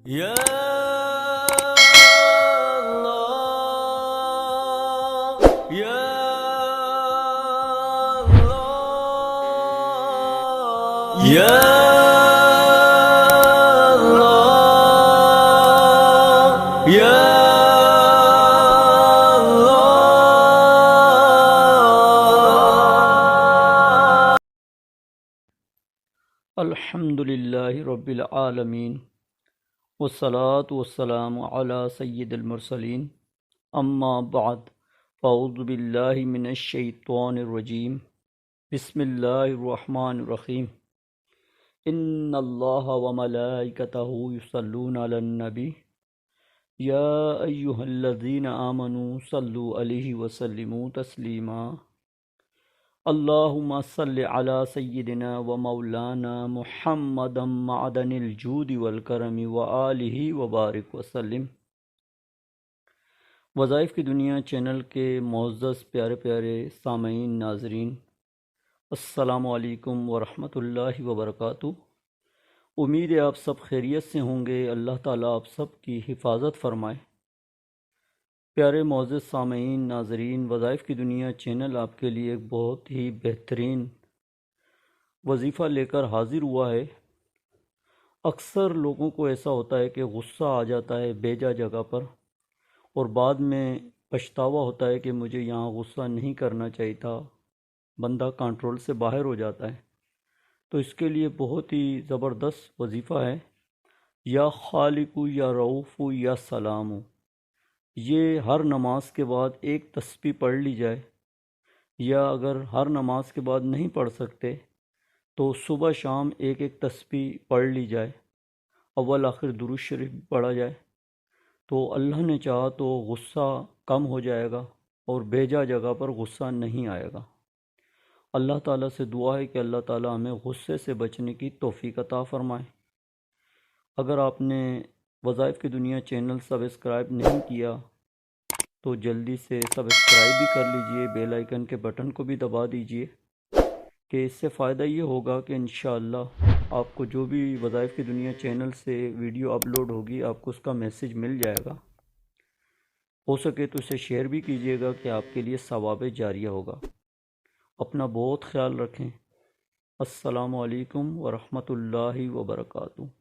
یا اللہ یا اللہ یا اللہ یا الحمد للہ رب العالمین والصلاة والسلام علی سید المرسلین اما بعد فاعوذ باللہ من الشیطان الرجیم بسم اللہ الرحمن الرحیم ان اللہ وملائکتہ یصلون علی النبی یا ایہا الذین آمنوا صلوا علیہ وسلموا تسلیما اللہم صلی علی سیدنا و مولانا محمد معدن الجود والکرم وآلہ وبارک وسلم۔ وظائف کی دنیا چینل کے معزز پیارے پیارے سامعین ناظرین، السلام علیکم ورحمۃ اللہ وبرکاتہ۔ امید ہے آپ سب خیریت سے ہوں گے، اللہ تعالیٰ آپ سب کی حفاظت فرمائے۔ پیارے معزز سامعین ناظرین، وظائف کی دنیا چینل آپ کے لیے ایک بہت ہی بہترین وظیفہ لے کر حاضر ہوا ہے۔ اکثر لوگوں کو ایسا ہوتا ہے کہ غصہ آ جاتا ہے بیجا جگہ پر، اور بعد میں پچھتاوا ہوتا ہے کہ مجھے یہاں غصہ نہیں کرنا چاہیے تھا، بندہ کنٹرول سے باہر ہو جاتا ہے۔ تو اس کے لیے بہت ہی زبردست وظیفہ ہے، یا خالق یا رؤوف یا سلام۔ یہ ہر نماز کے بعد ایک تسبیح پڑھ لی جائے، یا اگر ہر نماز کے بعد نہیں پڑھ سکتے تو صبح شام ایک ایک تسبیح پڑھ لی جائے، اول آخر درود شریف پڑھا جائے، تو اللہ نے چاہا تو غصہ کم ہو جائے گا اور بھیجا جگہ پر غصہ نہیں آئے گا۔ اللہ تعالیٰ سے دعا ہے کہ اللہ تعالیٰ ہمیں غصے سے بچنے کی توفیق عطا فرمائے۔ اگر آپ نے وظائف کی دنیا چینل سبسکرائب نہیں کیا تو جلدی سے سبسکرائب بھی کر لیجئے، بیل آئیکن کے بٹن کو بھی دبا دیجئے، کہ اس سے فائدہ یہ ہوگا کہ انشاءاللہ آپ کو جو بھی وظائف کی دنیا چینل سے ویڈیو اپلوڈ ہوگی آپ کو اس کا میسج مل جائے گا۔ ہو سکے تو اسے شیئر بھی کیجئے گا کہ آپ کے لیے ثواب جاریہ ہوگا۔ اپنا بہت خیال رکھیں۔ السلام علیکم ورحمۃ اللہ وبرکاتہ۔